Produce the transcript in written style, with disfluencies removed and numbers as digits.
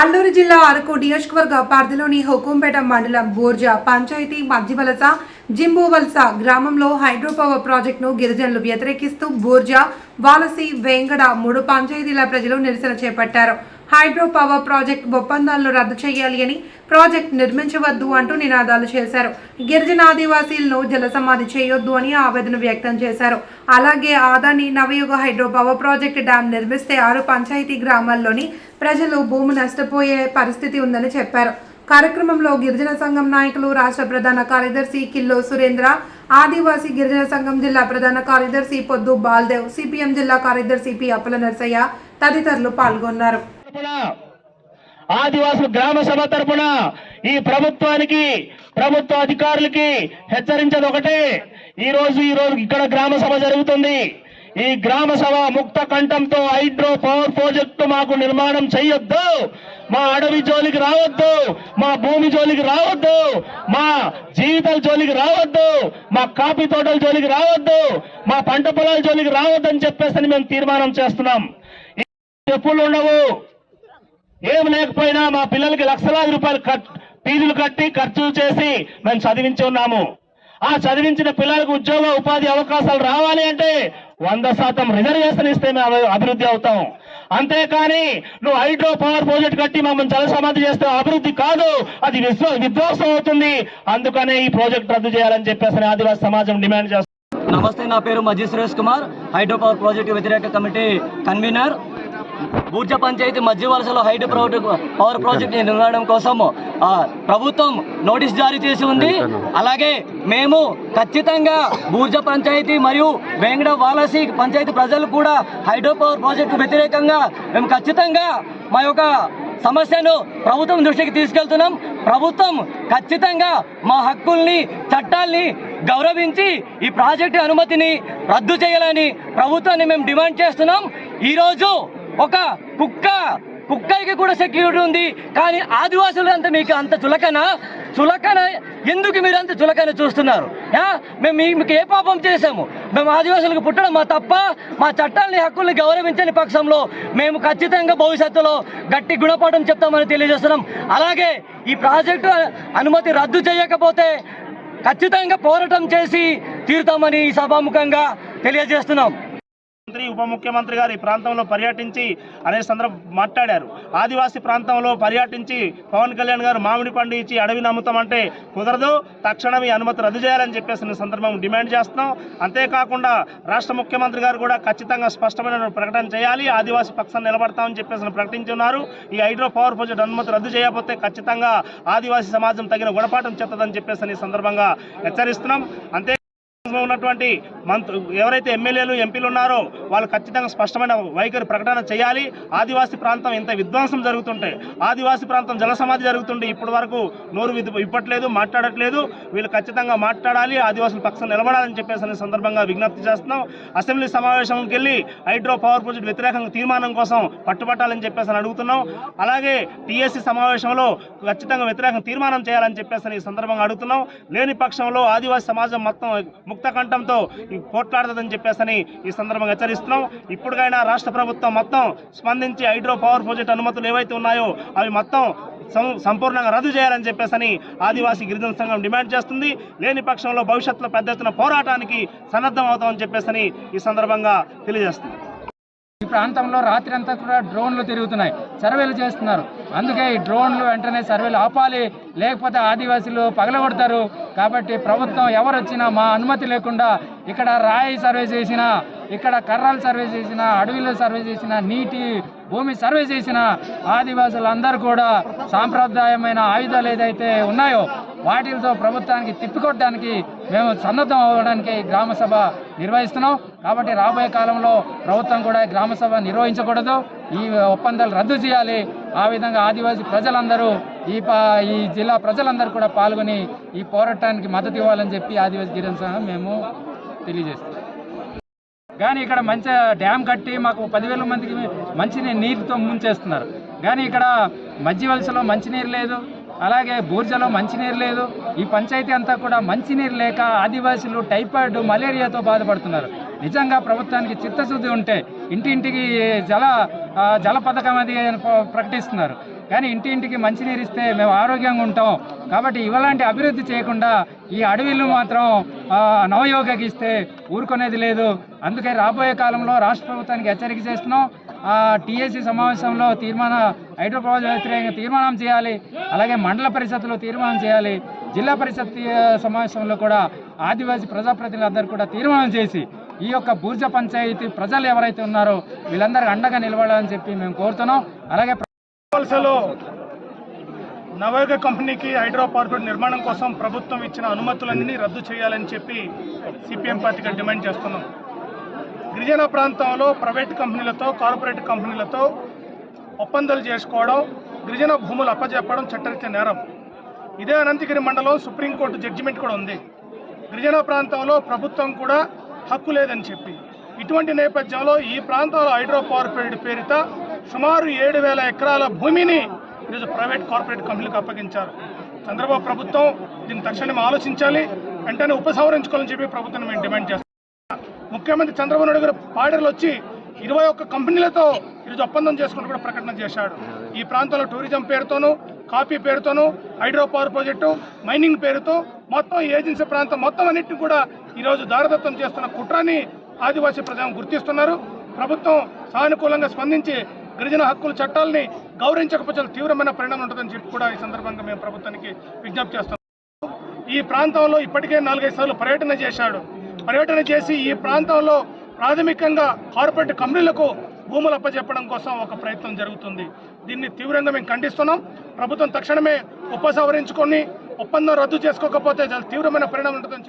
అల్లూరు జిల్లా అరకు నియోజకవర్గ పరిధిలోని హుకుంపేట మండలం బోర్జా పంచాయతీ మధ్యవలస జింబూవలస గ్రామంలో హైడ్రోపవర్ ప్రాజెక్టును గిరిజనులు వ్యతిరేకిస్తూ బోర్జా వాలసి వేంగడ 3 పంచాయతీల ప్రజలు నిరసన చేపట్టారు. హైడ్రో పవర్ ప్రాజెక్ట్ ఒప్పందాలను రద్దు చేయాలి అని, ప్రాజెక్ట్ నిర్మించవద్దు అంటూ నినాదాలు చేశారు. గిరిజన ఆదివాసీలను జలసమాధి చేయొద్దు అని ఆవేదన వ్యక్తం చేశారు. అలాగే Adani Navayuga hydro power project dam నిర్మిస్తే 6 పంచాయతీ గ్రామాల్లోని ప్రజలు భూమి నష్టపోయే పరిస్థితి ఉందని చెప్పారు. కార్యక్రమంలో గిరిజన సంఘం నాయకులు, రాష్ట్ర ప్రధాన కార్యదర్శి కిల్లో సురేంద్ర, ఆదివాసీ గిరిజన సంఘం జిల్లా ప్రధాన కార్యదర్శి పొద్దు బాల్దేవ్, సిపిఎం జిల్లా కార్యదర్శి పి అప్పల నర్సయ్య తదితరులు పాల్గొన్నారు. ఆదివాసుల గ్రామ సభ తరపున ఈ ప్రభుత్వానికి, ప్రభుత్వ అధికారులకి హెచ్చరించేది ఒకటే, ఈ రోజు ఇక్కడ గ్రామ సభ జరుగుతుంది. ఈ గ్రామ సభ ముక్త కంఠంతో హైడ్రో పవర్ ప్రాజెక్టు మాకు నిర్మాణం చేయొద్దు, మా అడవి జోలికి రావద్దు, మా భూమి జోలికి రావద్దు, మా జీవితాల జోలికి రావద్దు, మా కాఫీ తోటల జోలికి రావద్దు, మా పంట పొలాల జోలికి రావద్దు అని చెప్పేసి మేము తీర్మానం చేస్తున్నాం. చెప్పులు ఉండవు, ఏం లేకపోయినా మా పిల్లలకి లక్షలాది రూపాయలు ఫీజులు కట్టి ఖర్చు చేసి మేము చదివించి ఉన్నాము. ఆ చదివించిన పిల్లలకు ఉద్యోగ ఉపాధి అవకాశాలు రావాలి అంటే 100% రిజర్వేషన్ ఇస్తే మేము అభివృద్ధి అవుతాం. అంతేకాని నువ్వు హైడ్రో పవర్ ప్రాజెక్ట్ కట్టి మమ్మల్ని జల సమాధి చేస్తే అభివృద్ధి కాదు, అది విధ్వంసం అవుతుంది. అందుకనే ఈ ప్రాజెక్ట్ రద్దు చేయాలని చెప్పేసి ఆదివాసీ సమాజం డిమాండ్ చేస్తుంది. నమస్తే, నా పేరు Majji Suresh Kumar, hydro power project వ్యతిరేక కమిటీ కన్వీనర్. బూర్జా పంచాయతీ మధ్యవలసలో హైడ్రో పవర్ ప్రాజెక్ట్ నిర్మాణం కోసం ప్రభుత్వం నోటీస్ జారీ చేసి ఉంది. అలాగే మేము ఖచ్చితంగా బూర్జా పంచాయతీ మరియు వేంగడ వాలసి పంచాయతీ ప్రజలు కూడా హైడ్రో పవర్ ప్రాజెక్టు వ్యతిరేకంగా మేము ఖచ్చితంగా మా యొక్క సమస్యను ప్రభుత్వం దృష్టికి తీసుకెళ్తున్నాం. ప్రభుత్వం ఖచ్చితంగా మా హక్కుల్ని, చట్టాల్ని గౌరవించి ఈ ప్రాజెక్టు అనుమతిని రద్దు చేయాలని ప్రభుత్వాన్ని మేము డిమాండ్ చేస్తున్నాం. ఈరోజు ఒక కుక్కకి కూడా సెక్యూరిటీ ఉంది, కానీ ఆదివాసులు అంతా మీకు అంత చులకన ఎందుకు మీరు అంత చులకన చూస్తున్నారు? మేము మీకు ఏ పాపం చేశాము? మేము ఆదివాసులకు పుట్టడం మా తప్ప? మా చట్టాలని, హక్కుల్ని గౌరవించని పక్షంలో మేము ఖచ్చితంగా భవిష్యత్తులో గట్టి గుణపాఠం చెప్తామని తెలియజేస్తున్నాం. అలాగే ఈ ప్రాజెక్టు అనుమతి రద్దు చేయకపోతే ఖచ్చితంగా పోరాటం చేసి తీరుతామని ఈ సభాముఖంగా తెలియజేస్తున్నాం. ఉప ముఖ్యమంత్రి గారు ఈ ప్రాంతంలో పర్యటించి అనేక సందర్భం మాట్లాడారు. ఆదివాసీ ప్రాంతంలో పర్యటించి పవన్ కళ్యాణ్ గారు మామిడి పండు ఇచ్చి అడవిని అమ్ముతామంటే కుదరదు, తక్షణం ఈ అనుమతి రద్దు చేయాలని చెప్పేసి సందర్భం డిమాండ్ చేస్తున్నాం. అంతేకాకుండా రాష్ట్ర ముఖ్యమంత్రి గారు కూడా ఖచ్చితంగా స్పష్టమైన ప్రకటన చేయాలి, ఆదివాసీ పక్షాన్ని నిలబడతామని చెప్పేసి ప్రకటించున్నారు. ఈ హైడ్రో పవర్ ప్రాజెక్ట్ అనుమతి రద్దు చేయకపోతే ఖచ్చితంగా ఆదివాసీ సమాజం తగిన గుణపాఠం చెప్తుందని చెప్పేసి ఈ సందర్భంగా హెచ్చరిస్తున్నాం. అంతే ఉన్నటువంటి ఎవరైతే ఎమ్మెల్యేలు, ఎంపీలు ఉన్నారో వాళ్ళు ఖచ్చితంగా స్పష్టమైన వైఖరి ప్రకటన చేయాలి. ఆదివాసీ ప్రాంతం ఇంత విధ్వంసం జరుగుతుంటే, ఆదివాసీ ప్రాంతం జలసమాధి జరుగుతుంటే ఇప్పటి వరకు నోరు ఇప్పట్లేదు, మాట్లాడట్లేదు. వీళ్ళు ఖచ్చితంగా మాట్లాడాలి, ఆదివాసుల పక్షం నిలబడాలని చెప్పేసి సందర్భంగా విజ్ఞప్తి చేస్తున్నాం. అసెంబ్లీ సమావేశంకి వెళ్ళి హైడ్రో పవర్ ప్రాజెక్ట్ వ్యతిరేకంగా తీర్మానం కోసం పట్టుబట్టాలని చెప్పేసి అడుగుతున్నాం. అలాగే టీఎస్సీ సమావేశంలో ఖచ్చితంగా వ్యతిరేకంగా తీర్మానం చేయాలని చెప్పేసి ఈ సందర్భంగా అడుగుతున్నాం. లేని పక్షంలో ఆదివాసీ సమాజం మొత్తం ముక్త కంఠంతో పోట్లాడుతుందని చెప్పేసి ఈ సందర్భంగా హెచ్చరిస్తున్నాం. ఇప్పటికైనా రాష్ట్ర ప్రభుత్వం మొత్తం స్పందించి హైడ్రో పవర్ ప్రాజెక్ట్ అనుమతులు ఏవైతే ఉన్నాయో అవి మొత్తం సంపూర్ణంగా రద్దు చేయాలని చెప్పేసి ఆదివాసీ గిరిజన సంఘం డిమాండ్ చేస్తుంది. లేని పక్షంలో భవిష్యత్తులో పెద్ద ఎత్తున పోరాటానికి సన్నద్ధం అవుతామని చెప్పేసి ఈ సందర్భంగా తెలియజేస్తుంది. ఈ ప్రాంతంలో రాత్రి అంతా కూడా డ్రోన్లు తిరుగుతున్నాయి, సర్వేలు చేస్తున్నారు. అందుకే ఈ డ్రోన్లు వెంటనే సర్వేలు ఆపాలి, లేకపోతే ఆదివాసీలు పగలగొడతారు. కాబట్టి ప్రభుత్వం ఎవరు వచ్చినా మా అనుమతి లేకుండా ఇక్కడ రాయి సర్వే చేసినా, ఇక్కడ కర్రలు సర్వే చేసినా, అడవిలో సర్వే చేసినా, నీటి భూమి సర్వే చేసిన ఆదివాసులందరూ కూడా సాంప్రదాయమైన ఆయుధాలు ఏదైతే ఉన్నాయో వాటితో ప్రభుత్వానికి తిప్పికొట్టడానికి మేము సన్నద్ధం అవ్వడానికి గ్రామ సభ నిర్వహిస్తున్నాం. కాబట్టి రాబోయే కాలంలో ప్రభుత్వం కూడా గ్రామ సభ నిర్వహించకూడదు, ఈ ఒప్పందాలు రద్దు చేయాలి. ఆ విధంగా ఆదివాసీ ప్రజలందరూ ఈ జిల్లా ప్రజలందరూ కూడా పాల్గొని ఈ పోరాటానికి మద్దతు ఇవ్వాలని చెప్పి ఆదివాసీ గిరిజన సంఘం మేము తెలియజేస్తాం. కానీ ఇక్కడ మంచి డ్యామ్ కట్టి మాకు 10,000 మందికి మంచినీరు నీరుతో ముంచేస్తున్నారు. కానీ ఇక్కడ మధ్యవలసలో మంచినీరు లేదు, అలాగే బూర్జలో మంచినీరు లేదు. ఈ పంచాయతీ అంతా కూడా మంచినీరు లేక ఆదివాసీలు టైఫాయిడ్ మలేరియాతో బాధపడుతున్నారు. నిజంగా ప్రభుత్వానికి చిత్తశుద్ధి ఉంటే ఇంటింటికి జల పథకం అది ప్రకటిస్తున్నారు, కానీ ఇంటింటికి మంచినీరు ఇస్తే మేము ఆరోగ్యంగా ఉంటాం. కాబట్టి ఇలాంటి అభివృద్ధి చేయకుండా ఈ అడవిలు మాత్రం నవయోగకి ఇస్తే ఊరుకునేది లేదు. అందుకే రాబోయే కాలంలో రాష్ట్ర ప్రభుత్వానికి హెచ్చరిక చేస్తున్నాం. టీఏసీ సమావేశంలో హైడ్రో ప్రాజెక్టు వ్యతిరేకంగా తీర్మానం చేయాలి. అలాగే మండల పరిషత్తులో తీర్మానం చేయాలి. జిల్లా పరిషత్ సమావేశంలో కూడా ఆదివాసీ ప్రజాప్రతినిధులందరూ కూడా తీర్మానం చేసి ఈ యొక్క బూర్జ పంచాయతీ ప్రజలు ఎవరైతే ఉన్నారో వీళ్ళందరికీ అండగా నిలబడాలని చెప్పి మేము కోరుతున్నాం. అలాగే వలసలో నవయోగ కంపెనీకి హైడ్రో పవర్ ప్లాంట్ నిర్మాణం కోసం ప్రభుత్వం ఇచ్చిన అనుమతులన్నీ రద్దు చేయాలని చెప్పి సిపిఎం పార్టీగా డిమాండ్ చేస్తున్నాం. గిరిజన ప్రాంతంలో ప్రైవేట్ కంపెనీలతో కార్పొరేట్ కంపెనీలతో ఒప్పందాలు చేసుకోవడం, గిరిజన భూములు అప్పజెప్పడం చట్టరీత్యా నేరం. ఇదే అనంతగిరి మండలం సుప్రీంకోర్టు జడ్జిమెంట్ కూడా ఉంది. గిరిజన ప్రాంతంలో ప్రభుత్వం కూడా హక్కు లేదని చెప్పి ఇటువంటి నేపథ్యంలో ఈ ప్రాంతంలో హైడ్రో పవర్ ప్లాంట్ పేరిట సుమారు 7,000 ఎకరాల భూమిని ఈరోజు ప్రైవేట్ కార్పొరేట్ కంపెనీలకు అప్పగించారు. చంద్రబాబు ప్రభుత్వం దీన్ని తక్షణం ఆలోచించాలి, వెంటనే ఉపసంహరించుకోవాలని చెప్పి ప్రభుత్వం మేము డిమాండ్ చేస్తాం. ముఖ్యమంత్రి చంద్రబాబు నాయుడు గారు పాడర్లు వచ్చి 21 కంపెనీలతో ఈరోజు ఒప్పందం చేసుకుంటూ కూడా ప్రకటన చేశాడు. ఈ ప్రాంతంలో టూరిజం పేరుతోనూ, కాఫీ పేరుతోనూ, హైడ్రో పవర్ ప్రాజెక్టు, మైనింగ్ పేరుతో మొత్తం ఏజెన్సీ ప్రాంతం మొత్తం అన్నింటినీ కూడా ఈరోజు దారదత్తం చేస్తున్న కుట్రని ఆదివాసీ ప్రజలను గుర్తిస్తున్నారు. ప్రభుత్వం సానుకూలంగా స్పందించి గిరిజన హక్కుల చట్టాలని గౌరవించకపోతే తీవ్రమైన పరిణామం ఉంటుందని చెప్పి కూడా ఈ సందర్భంగా మేము ప్రభుత్వానికి విజ్ఞప్తి చేస్తున్నాం. ఈ ప్రాంతంలో ఇప్పటికే 4-5 సార్లు పర్యటన చేశాడు. పర్యటన చేసి ఈ ప్రాంతంలో ప్రాథమికంగా కార్పొరేట్ కంపెనీలకు భూములు అప్పచెప్పడం కోసం ఒక ప్రయత్నం జరుగుతుంది. దీన్ని తీవ్రంగా మేము ఖండిస్తున్నాం. ప్రభుత్వం తక్షణమే ఉపసంహరించుకొని ఒప్పందం రద్దు చేసుకోకపోతే చాలా తీవ్రమైన పరిణామం ఉంటుందని